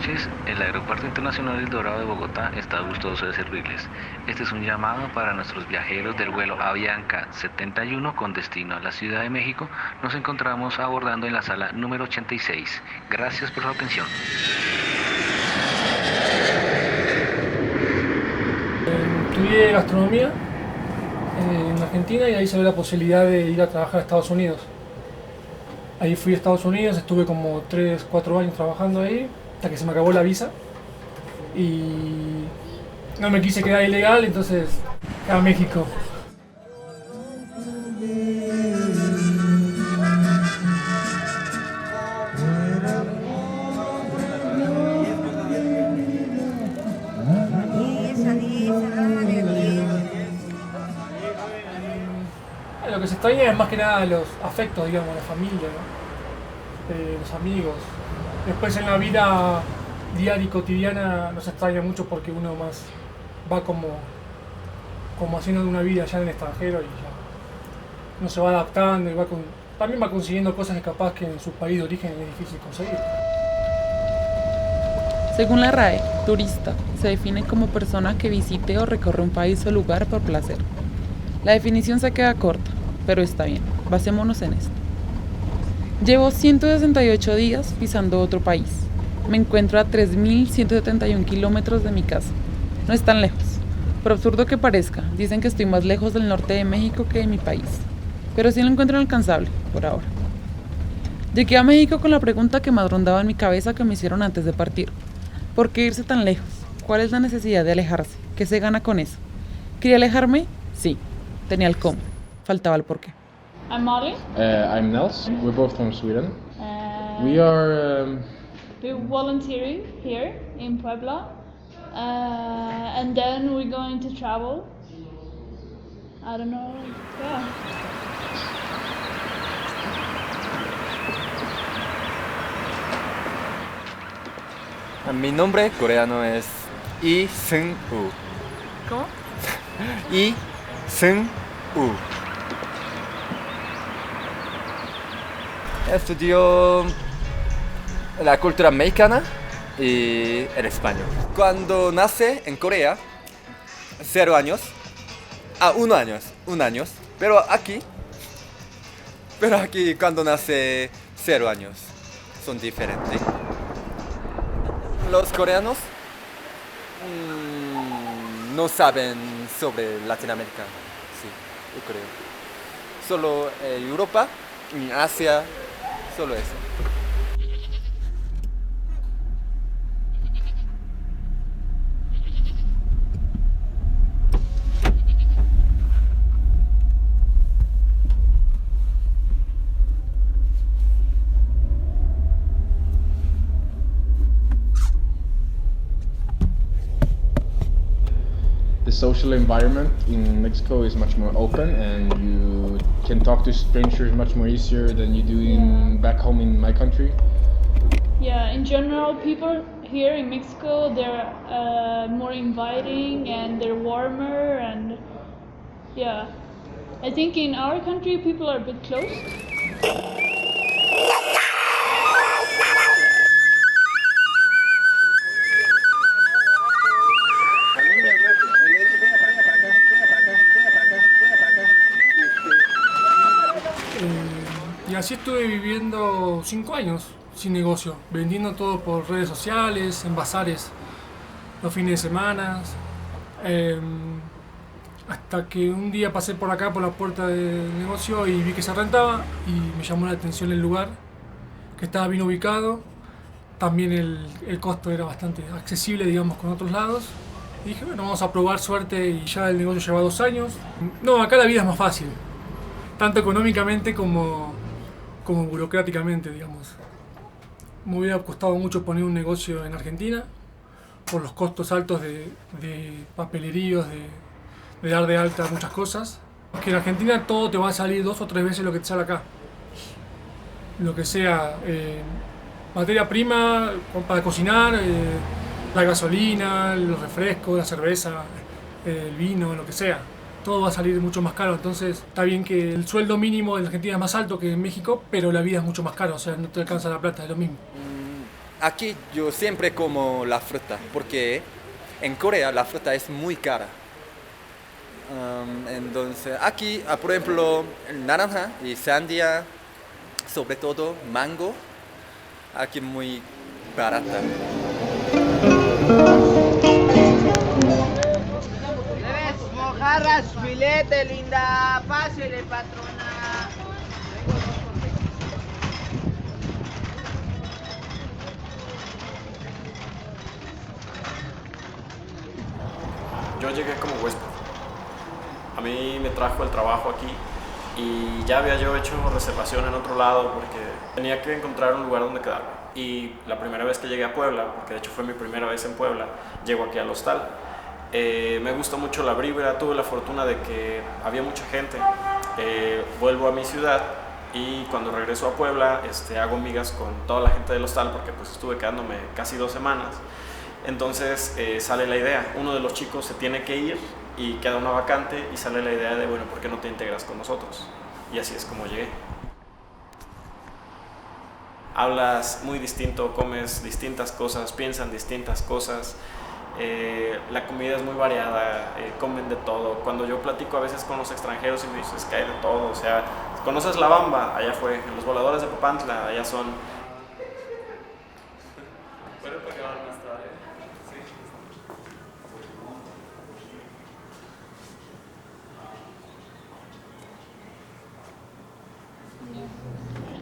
noches, el Aeropuerto Internacional El Dorado de Bogotá está gustoso de servirles. Este es un llamado para nuestros viajeros del vuelo Avianca 71 con destino a la Ciudad de México. Nos encontramos abordando en la sala número 86. Gracias por su atención. Estudié gastronomía en Argentina y ahí se ve la posibilidad de ir a trabajar a Estados Unidos. Ahí fui a Estados Unidos, estuve como 3, 4 años trabajando ahí, hasta que se me acabó la visa. Y no me quise quedar ilegal, entonces a México. Lo que se extraña es más que nada los afectos, digamos, la familia, ¿no? Los amigos. Después en la vida diaria y cotidiana no se extraña mucho porque uno más va como haciendo una vida allá en el extranjero y ya no se va adaptando y también va consiguiendo cosas que capaz que en su país de origen es difícil conseguir. Según la RAE, turista se define como persona que visite o recorre un país o lugar por placer. La definición se queda corta, pero está bien, basémonos en esto. Llevo 168 días pisando otro país. Me encuentro a 3.171 kilómetros de mi casa. No es tan lejos. Por absurdo que parezca, dicen que estoy más lejos del norte de México que de mi país. Pero sí lo encuentro inalcanzable, por ahora. Llegué a México con la pregunta que más rondaba en mi cabeza que me hicieron antes de partir. ¿Por qué irse tan lejos? ¿Cuál es la necesidad de alejarse? ¿Qué se gana con eso? ¿Quería alejarme? Sí. Tenía el cómo. Faltaba el porqué. I'm Molly. I'm Nels. We're both from Sweden. We are We're volunteering here in Puebla, and then we're going to travel. I don't know. Yeah. Mi nombre coreano es Lee Seung-woo. ¿Cómo? Lee Seung-woo. Estudió la cultura mexicana y el español. Cuando nace en Corea, 0 años, 1 año, pero aquí cuando nace 0 años, son diferentes. Los coreanos no saben sobre Latinoamérica, sí, yo creo. Solo Europa y Asia, solo eso. The social environment in Mexico is much more open, and you can talk to strangers much more easier than you do back home in my country. Yeah, in general, people here in Mexico, they're more inviting and they're warmer, and yeah. I think in our country, people are a bit closed. Y así estuve viviendo 5 años sin negocio, vendiendo todo por redes sociales, en bazares, los fines de semana. Hasta que un día pasé por acá, por la puerta del negocio, y vi que se rentaba y me llamó la atención el lugar, que estaba bien ubicado. También el costo era bastante accesible, digamos, con otros lados. Y dije, bueno, vamos a probar suerte, y ya el negocio lleva 2 años. No, acá la vida es más fácil, tanto económicamente como burocráticamente, digamos. Me hubiera costado mucho poner un negocio en Argentina por los costos altos de papeleríos, de dar de alta muchas cosas. Que en Argentina todo te va a salir 2 o 3 veces lo que te sale acá. Lo que sea, materia prima para cocinar, la gasolina, los refrescos, la cerveza, el vino, lo que sea. Todo va a salir mucho más caro, entonces está bien que el sueldo mínimo en Argentina es más alto que en México, pero la vida es mucho más cara, o sea, no te alcanza la plata, es lo mismo. Aquí yo siempre como la fruta, porque en Corea la fruta es muy cara. Entonces, aquí, por ejemplo, naranja y sandía, sobre todo mango, aquí muy barata. Mojarras, filete, linda, pásele, patrona. Yo llegué como huésped. A mí me trajo el trabajo aquí y ya había yo hecho reservación en otro lado porque tenía que encontrar un lugar donde quedarme. Y la primera vez que llegué a Puebla, porque de hecho fue mi primera vez en Puebla, llego aquí al hostal. Me gustó mucho la vibra, tuve la fortuna de que había mucha gente. Vuelvo a mi ciudad y cuando regreso a Puebla hago migas con toda la gente del hostal porque pues estuve quedándome casi 2 semanas. Entonces sale la idea, uno de los chicos se tiene que ir y queda una vacante y sale la idea de, bueno, ¿por qué no te integras con nosotros? Y así es como llegué. Hablas muy distinto, comes distintas cosas, piensan distintas cosas, la comida es muy variada, comen de todo. Cuando yo platico a veces con los extranjeros y me dices que hay de todo, o sea, ¿conoces La Bamba? Allá fue, en los voladores de Papantla, allá son.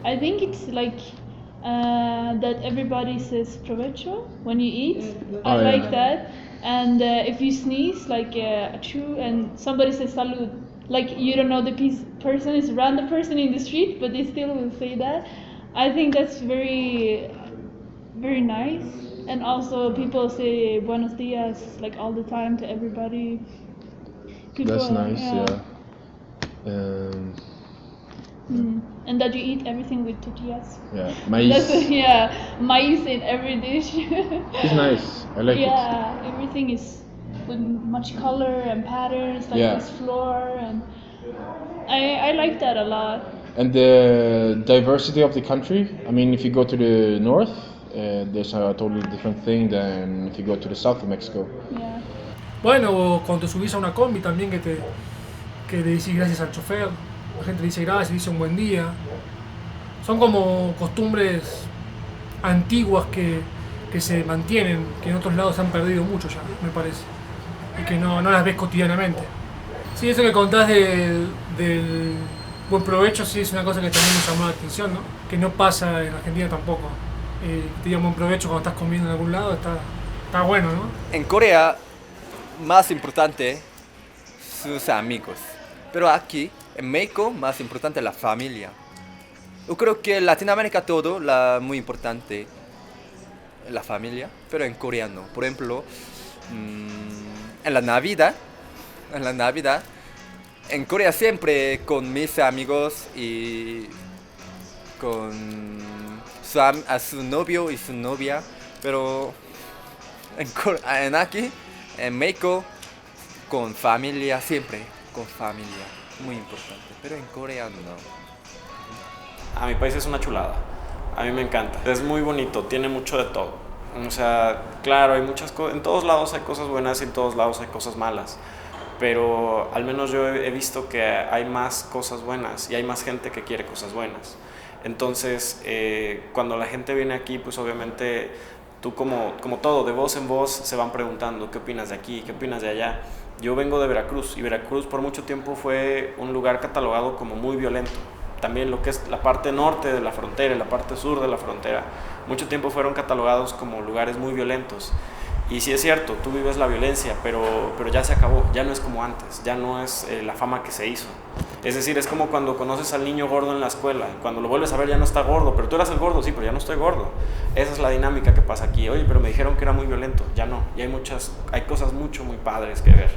I think it's like that everybody says provecho when you eat. I Oh, yeah. like that. And if you sneeze, like achoo, and somebody says salud, like you don't know the person is a random person in the street, but they still will say that. I think that's very, very nice. And also people say buenos dias like all the time to everybody. That's nice, yeah. And that you eat everything with tortillas. Yeah, That's maíz. maize in every dish. It's nice. I like it. Yeah, everything is with much color and patterns, like Yeah. this floor, and I like that a lot. And the diversity of the country. I mean, if you go to the north, there's a totally different thing than if you go to the south of Mexico. Yeah. Bueno, o cuando te subís a una combi también que le decís gracias al chofer, la gente le dice gracias, dice un buen día. Son como costumbres antiguas que se mantienen, que en otros lados se han perdido mucho ya, me parece, y que no las ves cotidianamente. Sí, eso que contás del buen provecho, sí es una cosa que también me llamó la atención, ¿no? Que no pasa en Argentina tampoco. Que te digan buen provecho cuando estás comiendo en algún lado, está bueno, ¿no? En Corea, más importante, sus amigos. Pero aquí, en México, más importante la familia. Yo creo que en Latinoamérica todo, muy importante la familia, pero en coreano. Por ejemplo, en la Navidad, en Corea siempre con mis amigos y con a su novio y su novia, pero aquí, en México, con familia, siempre con familia, muy importante, pero en Corea no. A mi país es una chulada, a mí me encanta, es muy bonito, tiene mucho de todo. O sea, claro, hay muchas cosas, en todos lados hay cosas buenas y en todos lados hay cosas malas, pero al menos yo he visto que hay más cosas buenas y hay más gente que quiere cosas buenas. Entonces, cuando la gente viene aquí, pues obviamente tú como todo, de voz en voz se van preguntando qué opinas de aquí, qué opinas de allá. Yo vengo de Veracruz y Veracruz por mucho tiempo fue un lugar catalogado como muy violento. También lo que es la parte norte de la frontera y la parte sur de la frontera, mucho tiempo fueron catalogados como lugares muy violentos. Y sí es cierto, tú vives la violencia, pero ya se acabó, ya no es como antes, ya no es la fama que se hizo. Es decir, es como cuando conoces al niño gordo en la escuela, cuando lo vuelves a ver ya no está gordo, pero tú eras el gordo, sí, pero ya no estoy gordo. Esa es la dinámica que pasa aquí. Oye, pero me dijeron que era muy violento, ya no, y hay cosas muy padres que ver,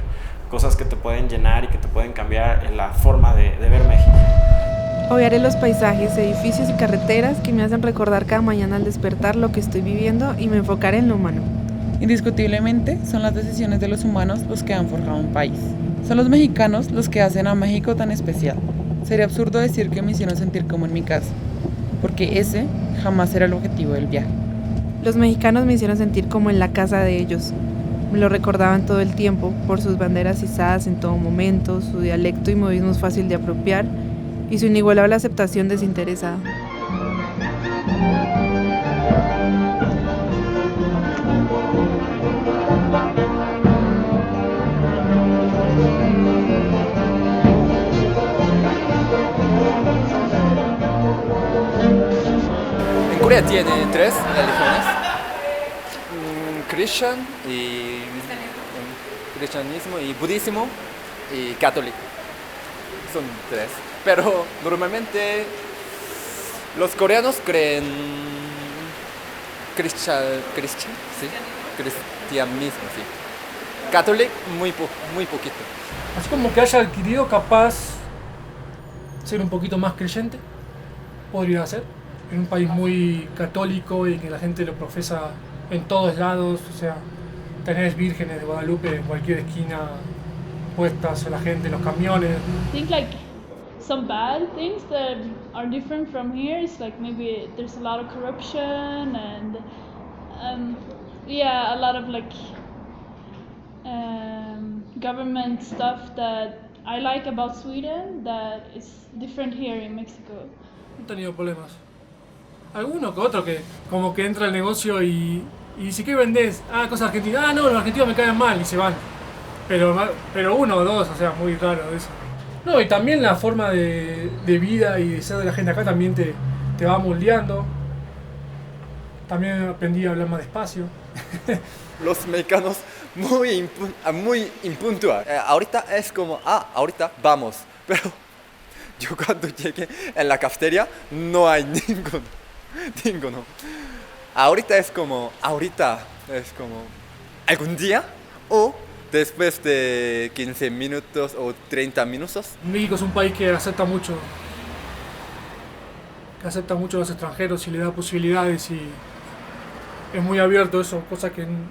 cosas que te pueden llenar y que te pueden cambiar en la forma de ver México. Hoy haré los paisajes, edificios y carreteras que me hacen recordar cada mañana al despertar lo que estoy viviendo y me enfocaré en lo humano. Indiscutiblemente, son las decisiones de los humanos los que han forjado un país. Son los mexicanos los que hacen a México tan especial. Sería absurdo decir que me hicieron sentir como en mi casa, porque ese jamás era el objetivo del viaje. Los mexicanos me hicieron sentir como en la casa de ellos. Me lo recordaban todo el tiempo, por sus banderas izadas en todo momento, su dialecto y modismos fácil de apropiar, y su inigualable aceptación desinteresada. En Corea tiene 3 religiones, cristianismo y budismo y católico. Son 3. Pero normalmente los coreanos creen cristianismo, sí. Católico muy poquito. Así como que haya adquirido capaz ser un poquito más creyente, podría ser. En un país muy católico y que la gente lo profesa en todos lados, o sea, tenés vírgenes de Guadalupe en cualquier esquina puestas, o la gente en los camiones. I think like some bad things that are different from here is like maybe there's a lot of corruption and a lot of like government stuff that I like about Sweden that is different here in Mexico. No he tenido problemas. Alguno que otro que como que entra al negocio y dice, ¿qué vendés? Ah, cosas argentinas. Ah, no, los argentinos me caen mal y se van. Pero uno o dos, o sea, muy raro eso. No, y también la forma de vida y de ser de la gente acá también te va moldeando. También aprendí a hablar más despacio. Los mexicanos muy impuntual. Ahorita es como, ahorita vamos. Pero yo cuando llegué en la cafetería no hay ninguno. Ahorita es como algún día o después de 15 minutos o 30 minutos. México es un país que acepta mucho a los extranjeros y le da posibilidades y es muy abierto eso, cosa que en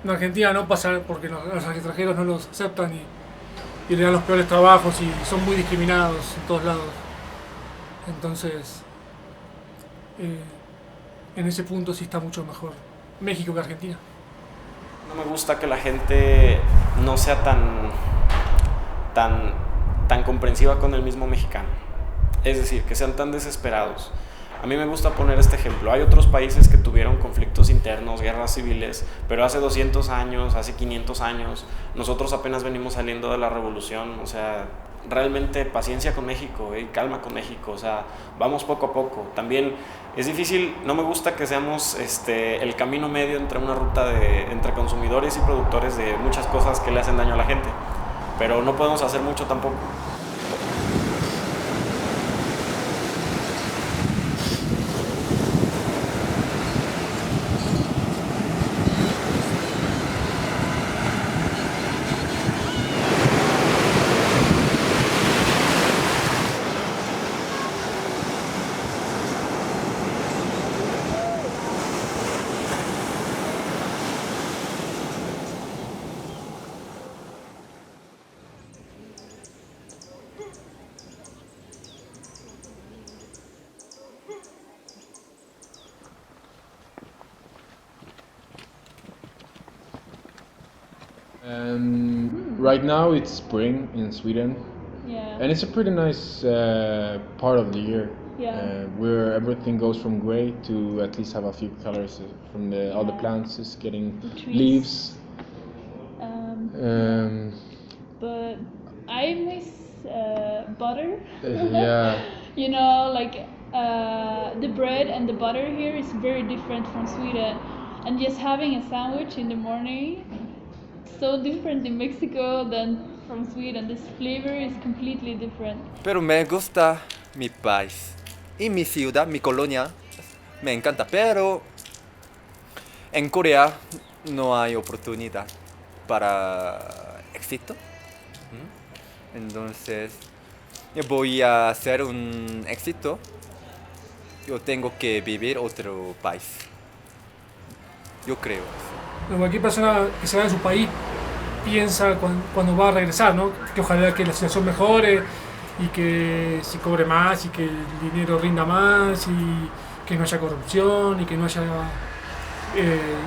Argentina no pasa porque los extranjeros no los aceptan y le dan los peores trabajos y son muy discriminados en todos lados. Entonces, en ese punto sí está mucho mejor México que Argentina. No me gusta que la gente no sea tan comprensiva con el mismo mexicano. Es decir, que sean tan desesperados. A mí me gusta poner este ejemplo. Hay otros países que tuvieron conflictos internos, guerras civiles, pero hace 200 años, hace 500 años, nosotros apenas venimos saliendo de la revolución. O sea, realmente paciencia con México y calma con México. O sea, vamos poco a poco. También es difícil, no me gusta que seamos el camino medio entre una ruta entre consumidores y productores de muchas cosas que le hacen daño a la gente. Pero no podemos hacer mucho tampoco. Right now it's spring in Sweden, Yeah. and it's a pretty nice part of the year. Yeah. Where everything goes from gray to at least have a few colors from all the Yeah. plants is getting The trees. leaves. But I miss butter. Yeah. You know, like the bread and the butter here is very different from Sweden. And just having a sandwich in the morning, so different in Mexico than from Sweden. This flavor is completely different. Pero me gusta mi país y mi ciudad, mi colonia, me encanta. Pero en Corea no hay oportunidad para éxito. Entonces, yo voy a hacer un éxito. Yo tengo que vivir otro país. Yo creo. Pero cualquier persona que se va de su país piensa cuando va a regresar, ¿no? Que ojalá que la situación mejore y que se cobre más y que el dinero rinda más y que no haya corrupción y que no haya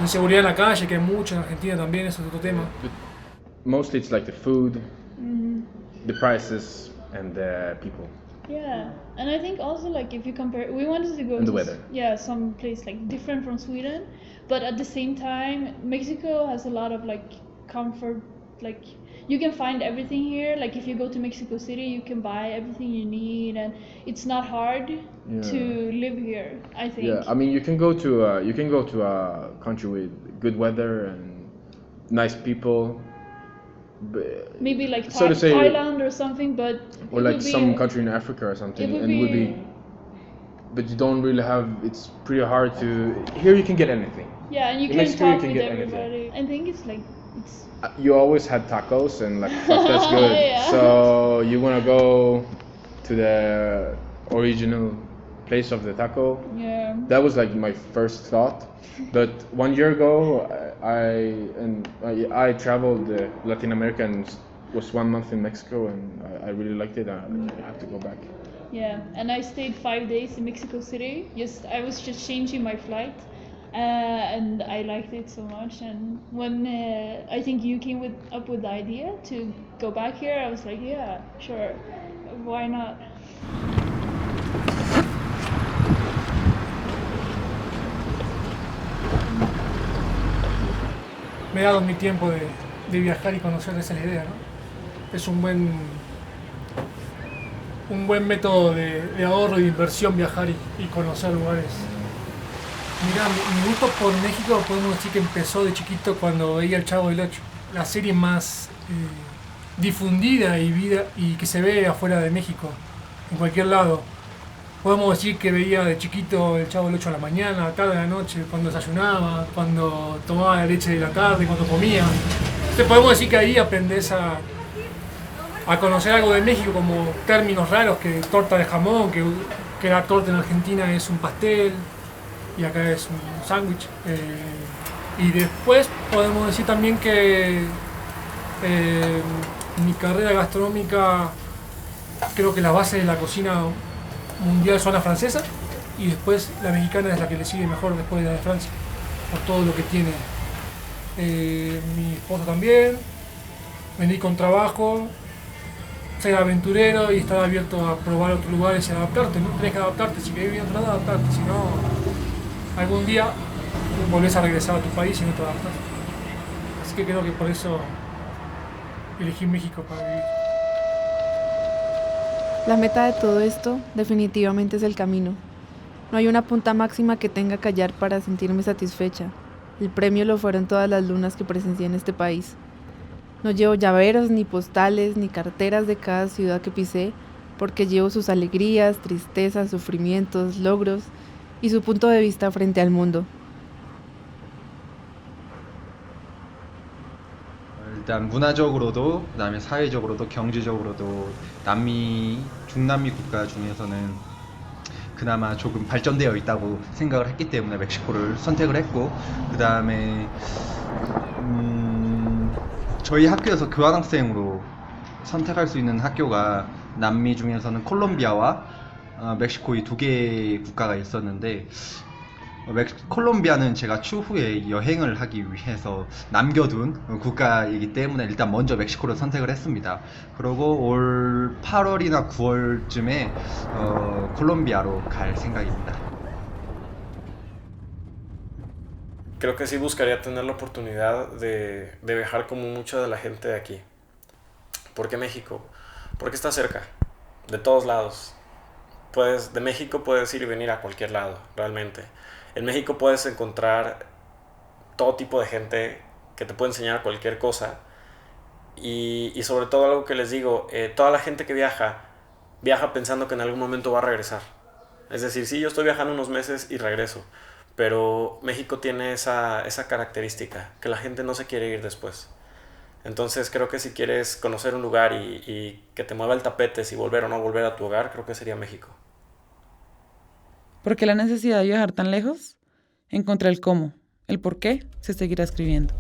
inseguridad en la calle, que hay mucha en Argentina también, eso es otro tema. But mostly it's like the food, the prices, and the people. Yeah, and I think also like if you compare, we wanted to go And the to weather. some place like different from Sweden, but at the same time, Mexico has a lot of like comfort. Like you can find everything here. Like if you go to Mexico City, you can buy everything you need, and it's not hard to live here, I think. Yeah, I mean you can go to a country with good weather and nice people. Maybe like so to say, Thailand or something, but or like some country in Africa or something, would and would be. But you don't really have. It's pretty hard to. Here you can get anything. Yeah, and you In can Mexico, you talk can with get everybody. I think it's like it's. You always had tacos and like fuck, that's good. Yeah. So you wanna go to the original place of the taco. Yeah. That was like my first thought. But 1 year ago, I traveled Latin America and was 1 month in Mexico, and I really liked it. I have to go back. Yeah, and I stayed 5 days in Mexico City. I was just changing my flight, and I liked it so much. And when I think you came up with the idea to go back here, I was like, yeah, sure, why not? Me he dado mi tiempo de viajar y conocer, esa es la idea, ¿no? Es un buen método de ahorro y de inversión viajar y conocer lugares. Mirá, mi gusto por México podemos decir que empezó de chiquito cuando veía El Chavo del Ocho, la serie más difundida y que se ve afuera de México, en cualquier lado. Podemos decir que veía de chiquito El Chavo del Ocho a la mañana, a la tarde, a la noche, cuando desayunaba, cuando tomaba la leche de la tarde, cuando comía. Entonces podemos decir que ahí aprendes a conocer algo de México, como términos raros, que torta de jamón, que la torta en Argentina es un pastel y acá es un sándwich. Y después podemos decir también que mi carrera gastronómica, creo que las bases de la cocina mundial son la francesa y después la mexicana es la que le sigue mejor después de la de Francia, por todo lo que tiene. Mi esposa también, venir con trabajo, ser aventurero y estar abierto a probar otros lugares y adaptarte, ¿no? Tenés que adaptarte, si querés vivir en otro lado, adaptarte, si no, algún día volvés a regresar a tu país y no te adaptas. Así que creo que por eso elegí México para vivir. La meta de todo esto definitivamente es el camino. No hay una punta máxima que tenga que hallar para sentirme satisfecha. El premio lo fueron todas las lunas que presencié en este país. No llevo llaveros, ni postales, ni carteras de cada ciudad que pisé, porque llevo sus alegrías, tristezas, sufrimientos, logros y su punto de vista frente al mundo. 일단 문화적으로도 그다음에 사회적으로도 경제적으로도 중남미 국가 중에서는 그나마 조금 발전되어 있다고 생각을 했기 때문에 멕시코를 선택을 했고, 그다음에 저희 학교에서 교환학생으로 선택할 수 있는 학교가 남미 중에서는 콜롬비아와 멕시코 이 두 개의 국가가 있었는데, 콜롬비아는 제가 추후에 여행을 하기 위해서 남겨둔 국가이기 때문에 일단 먼저 멕시코를 선택을 했습니다. 그리고 올 8월이나 9월쯤에 콜롬비아로 갈 생각입니다. Creo que sí buscaría tener la oportunidad de viajar como mucha de la gente de aquí. ¿Por qué México? Porque está cerca, de todos lados. De México puedes ir y venir a cualquier lado, realmente. En México puedes encontrar todo tipo de gente que te puede enseñar cualquier cosa. Y sobre todo algo que les digo, toda la gente que viaja pensando que en algún momento va a regresar. Es decir, sí, yo estoy viajando unos meses y regreso. Pero México tiene esa característica, que la gente no se quiere ir después. Entonces creo que si quieres conocer un lugar y que te mueva el tapete si volver o no volver a tu hogar, creo que sería México. ¿Por qué la necesidad de viajar tan lejos? Encontré el cómo, el por qué se seguirá escribiendo.